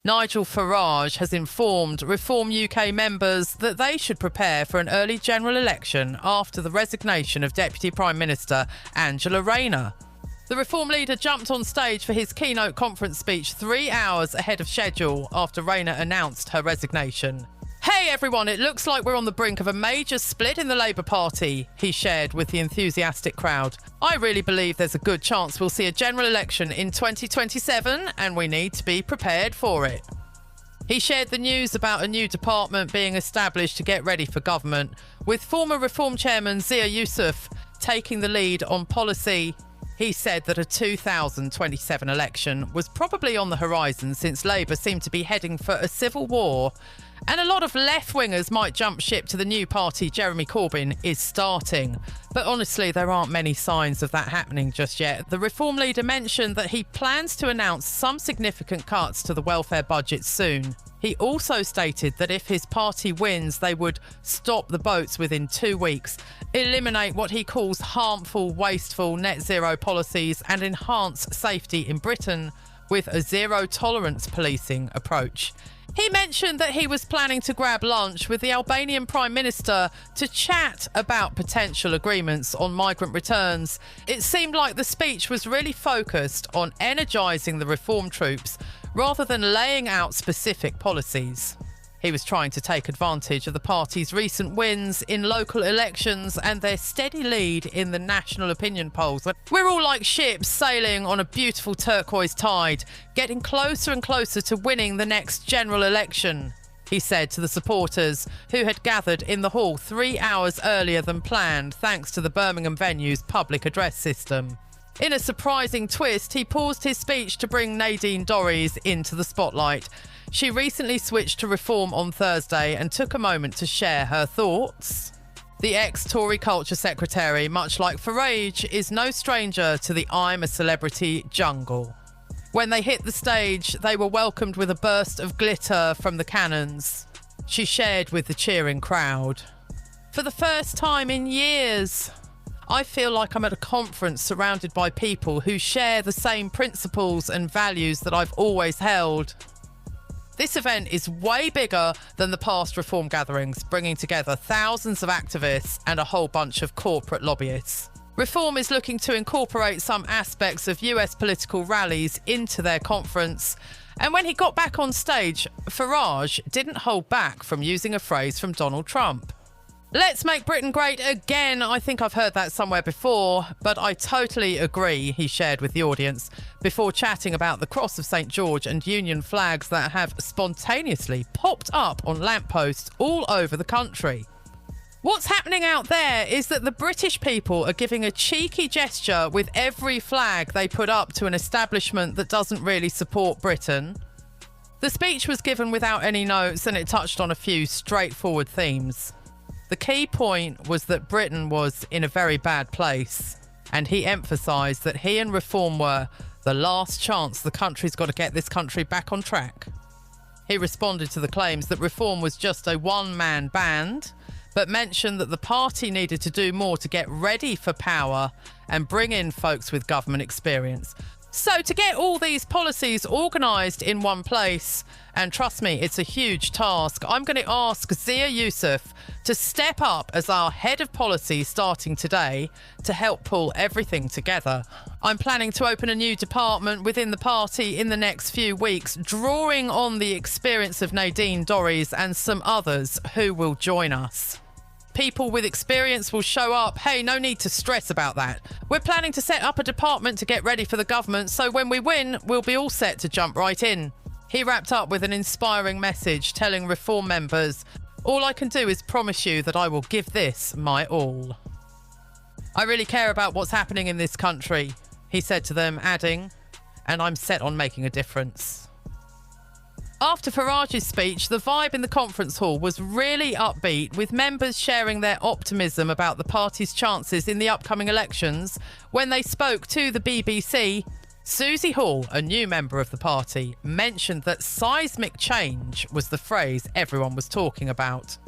Nigel Farage has informed Reform UK members that they should prepare for an early general election after the resignation of Deputy Prime Minister Angela Rayner. The Reform leader jumped on stage for his keynote conference speech 3 hours ahead of schedule after Rayner announced her resignation. "Hey everyone, it looks like we're on the brink of a major split in the Labour Party," he shared with the enthusiastic crowd. "I really believe there's a good chance we'll see a general election in 2027 and we need to be prepared for it." He shared the news about a new department being established to get ready for government, with former Reform chairman Zia Yusuf taking the lead on policy. He said that a 2027 election was probably on the horizon since Labour seemed to be heading for a civil war, and a lot of left-wingers might jump ship to the new party Jeremy Corbyn is starting. But honestly, there aren't many signs of that happening just yet. The Reform leader mentioned that he plans to announce some significant cuts to the welfare budget soon. He also stated that if his party wins, they would stop the boats within 2 weeks, eliminate what he calls harmful, wasteful net zero policies, and enhance safety in Britain with a zero-tolerance policing approach. He mentioned that he was planning to grab lunch with the Albanian Prime Minister to chat about potential agreements on migrant returns. It seemed like the speech was really focused on energising the Reform troops rather than laying out specific policies. He was trying to take advantage of the party's recent wins in local elections and their steady lead in the national opinion polls. "We're all like ships sailing on a beautiful turquoise tide, getting closer and closer to winning the next general election," he said to the supporters who had gathered in the hall 3 hours earlier than planned thanks to the Birmingham venue's public address system. In a surprising twist, he paused his speech to bring Nadine Dorries into the spotlight. She recently switched to Reform on Thursday and took a moment to share her thoughts. The ex-Tory Culture Secretary, much like Farage, is no stranger to the "I'm a celebrity" jungle. When they hit the stage, they were welcomed with a burst of glitter from the cannons. She shared with the cheering crowd. "For the first time in years, I feel like I'm at a conference surrounded by people who share the same principles and values that I've always held." This event is way bigger than the past Reform gatherings, bringing together thousands of activists and a whole bunch of corporate lobbyists. Reform is looking to incorporate some aspects of US political rallies into their conference. And when he got back on stage, Farage didn't hold back from using a phrase from Donald Trump. "Let's make Britain great again. I think I've heard that somewhere before, but I totally agree," he shared with the audience before chatting about the Cross of St. George and Union flags that have spontaneously popped up on lampposts all over the country. "What's happening out there is that the British people are giving a cheeky gesture with every flag they put up to an establishment that doesn't really support Britain." The speech was given without any notes and it touched on a few straightforward themes. The key point was that Britain was in a very bad place, and he emphasised that he and Reform were the last chance the country's got to get this country back on track. He responded to the claims that Reform was just a one-man band, but mentioned that the party needed to do more to get ready for power and bring in folks with government experience. So to get all these policies organised in one place, and trust me, it's a huge task, I'm going to ask Zia Yusuf to step up as our head of policy starting today to help pull everything together. I'm planning to open a new department within the party in the next few weeks, drawing on the experience of Nadine Dorries and some others who will join us. People with experience will show up. Hey, no need to stress about that. We're planning to set up a department to get ready for the government, so when we win, we'll be all set to jump right in. He wrapped up with an inspiring message telling Reform members, "All I can do is promise you that I will give this my all." "I really care about what's happening in this country," he said to them, adding, "and I'm set on making a difference." After Farage's speech, the vibe in the conference hall was really upbeat, with members sharing their optimism about the party's chances in the upcoming elections. When they spoke to the BBC, Susie Hall, a new member of the party, mentioned that seismic change was the phrase everyone was talking about.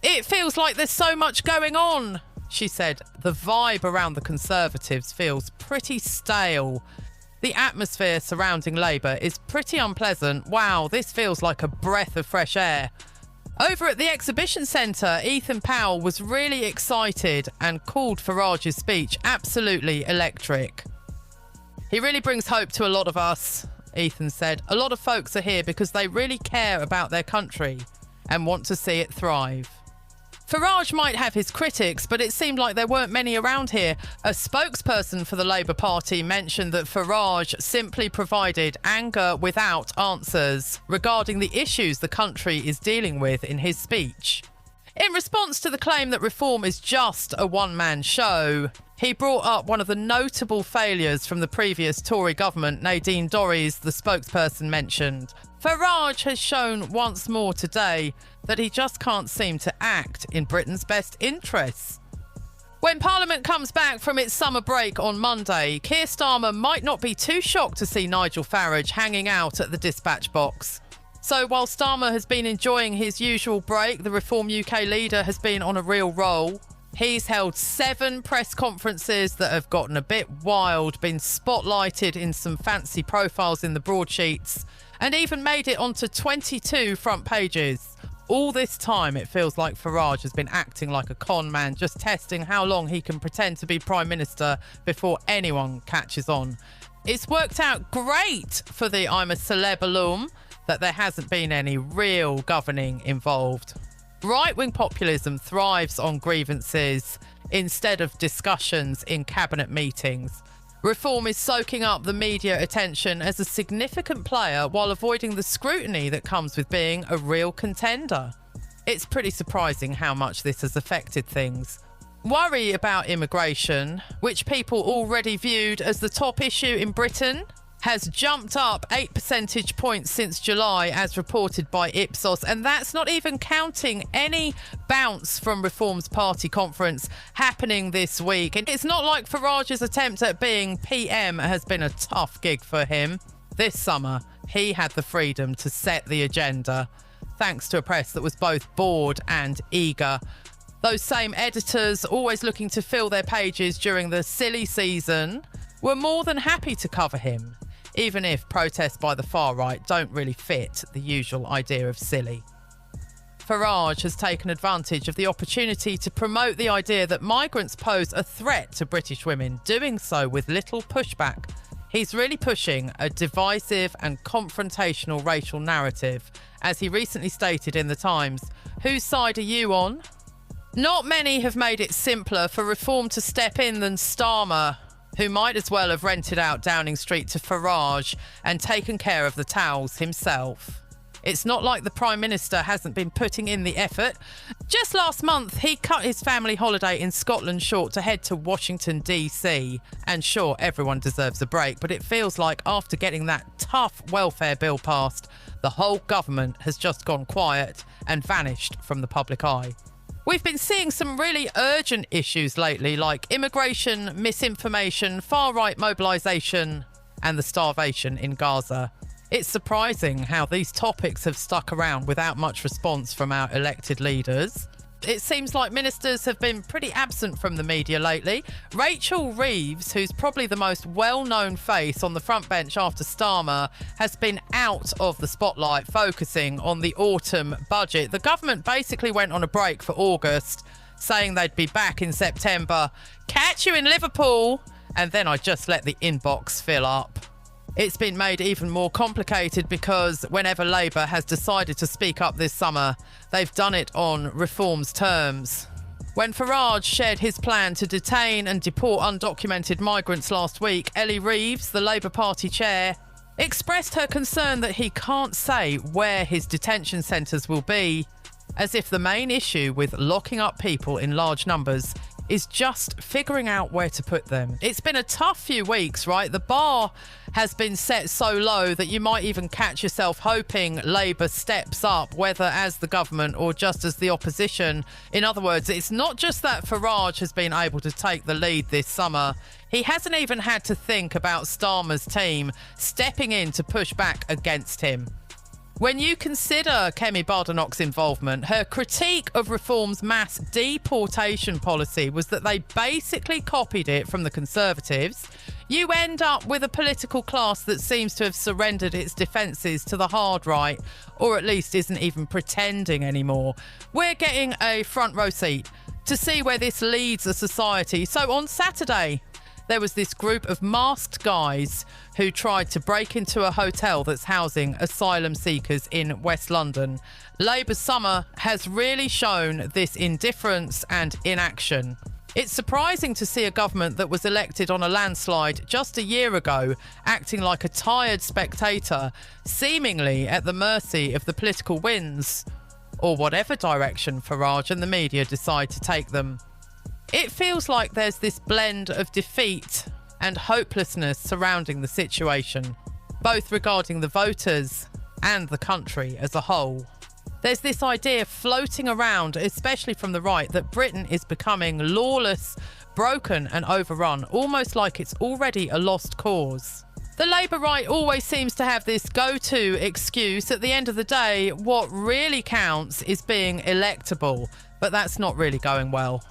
"It feels like there's so much going on," she said. "The vibe around the Conservatives feels pretty stale. The atmosphere surrounding Labour is pretty unpleasant. Wow, this feels like a breath of fresh air. Over at the exhibition centre, Ethan Powell was really excited and called Farage's speech absolutely electric. "He really brings hope to a lot of us," Ethan said. "A lot of folks are here because they really care about their country and want to see it thrive." Farage might have his critics, but it seemed like there weren't many around here. A spokesperson for the Labour Party mentioned that Farage simply provided anger without answers regarding the issues the country is dealing with in his speech. In response to the claim that reform is just a one-man show, he brought up one of the notable failures from the previous Tory government, Nadine Dorries, the spokesperson mentioned. Farage has shown once more today that he just can't seem to act in Britain's best interests. When Parliament comes back from its summer break on Monday, Keir Starmer might not be too shocked to see Nigel Farage hanging out at the dispatch box. So while Starmer has been enjoying his usual break, the Reform UK leader has been on a real roll. He's held 7 press conferences that have gotten a bit wild, been spotlighted in some fancy profiles in the broadsheets, and even made it onto 22 front pages. All this time, it feels like Farage has been acting like a con man, just testing how long he can pretend to be Prime Minister before anyone catches on. It's worked out great for the I'm a celeb alum that there hasn't been any real governing involved. Right-wing populism thrives on grievances instead of discussions in cabinet meetings. Reform is soaking up the media attention as a significant player while avoiding the scrutiny that comes with being a real contender. It's pretty surprising how much this has affected things. Worry about immigration, which people already viewed as the top issue in Britain, has jumped up 8 percentage points since July, as reported by Ipsos, and that's not even counting any bounce from Reform's party conference happening this week. And it's not like Farage's attempt at being PM has been a tough gig for him. This summer, he had the freedom to set the agenda, thanks to a press that was both bored and eager. Those same editors, always looking to fill their pages during the silly season, were more than happy to cover him, even if protests by the far right don't really fit the usual idea of silly. Farage has taken advantage of the opportunity to promote the idea that migrants pose a threat to British women, doing so with little pushback. He's really pushing a divisive and confrontational racial narrative, as he recently stated in The Times. "Whose side are you on?" Not many have made it simpler for Reform to step in than Starmer, who might as well have rented out Downing Street to Farage and taken care of the towels himself. It's not like the Prime Minister hasn't been putting in the effort. Just last month, he cut his family holiday in Scotland short to head to Washington, DC. And sure, everyone deserves a break, but it feels like after getting that tough welfare bill passed, the whole government has just gone quiet and vanished from the public eye. We've been seeing some really urgent issues lately, like immigration, misinformation, far-right mobilisation, and the starvation in Gaza. It's surprising how these topics have stuck around without much response from our elected leaders. It seems like ministers have been pretty absent from the media lately. Rachel Reeves, who's probably the most well-known face on the front bench after Starmer, has been out of the spotlight, focusing on the autumn budget. The government basically went on a break for August, saying they'd be back in September. Catch you in Liverpool! And then I just let the inbox fill up. It's been made even more complicated because whenever Labour has decided to speak up this summer, they've done it on Reform's terms. When Farage shared his plan to detain and deport undocumented migrants last week, Ellie Reeves, the Labour Party chair, expressed her concern that he can't say where his detention centres will be, as if the main issue with locking up people in large numbers is just figuring out where to put them. It's been a tough few weeks, right? The bar has been set so low that you might even catch yourself hoping Labour steps up, whether as the government or just as the opposition. In other words, it's not just that Farage has been able to take the lead this summer. He hasn't even had to think about Starmer's team stepping in to push back against him. When you consider Kemi Badenoch's involvement, her critique of Reform's mass deportation policy was that they basically copied it from the Conservatives. You end up with a political class that seems to have surrendered its defences to the hard right, or at least isn't even pretending anymore. We're getting a front row seat to see where this leads a society. So on Saturday, there was this group of masked guys who tried to break into a hotel that's housing asylum seekers in West London. Labour's summer has really shown this indifference and inaction. It's surprising to see a government that was elected on a landslide just a year ago acting like a tired spectator, seemingly at the mercy of the political winds, or whatever direction Farage and the media decide to take them. It feels like there's this blend of defeat and hopelessness surrounding the situation, both regarding the voters and the country as a whole. There's this idea floating around, especially from the right, that Britain is becoming lawless, broken and overrun, almost like it's already a lost cause. The Labour right always seems to have this go-to excuse. At the end of the day, what really counts is being electable, but that's not really going well.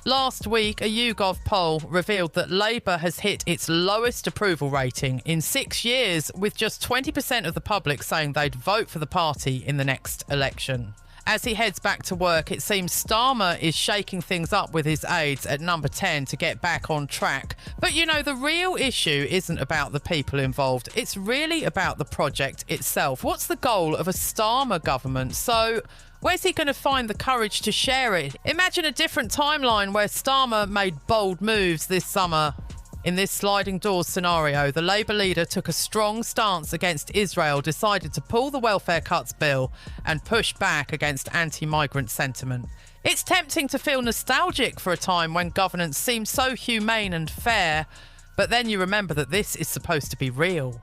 Last week, a YouGov poll revealed that Labour has hit its lowest approval rating in 6 years, with just 20% of the public saying they'd vote for the party in the next election. As he heads back to work, it seems Starmer is shaking things up with his aides at number 10 to get back on track. But you know, the real issue isn't about the people involved. It's really about the project itself. What's the goal of a Starmer government? So where's he going to find the courage to share it? Imagine a different timeline where Starmer made bold moves this summer. In this sliding doors scenario, the Labour leader took a strong stance against Israel, decided to pull the welfare cuts bill and push back against anti-migrant sentiment. It's tempting to feel nostalgic for a time when governance seemed so humane and fair, but then you remember that this is supposed to be real.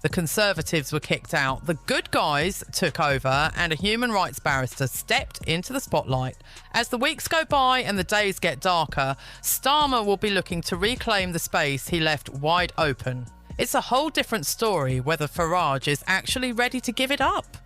The Conservatives were kicked out, the good guys took over, and a human rights barrister stepped into the spotlight. As the weeks go by and the days get darker, Starmer will be looking to reclaim the space he left wide open. It's a whole different story whether Farage is actually ready to give it up.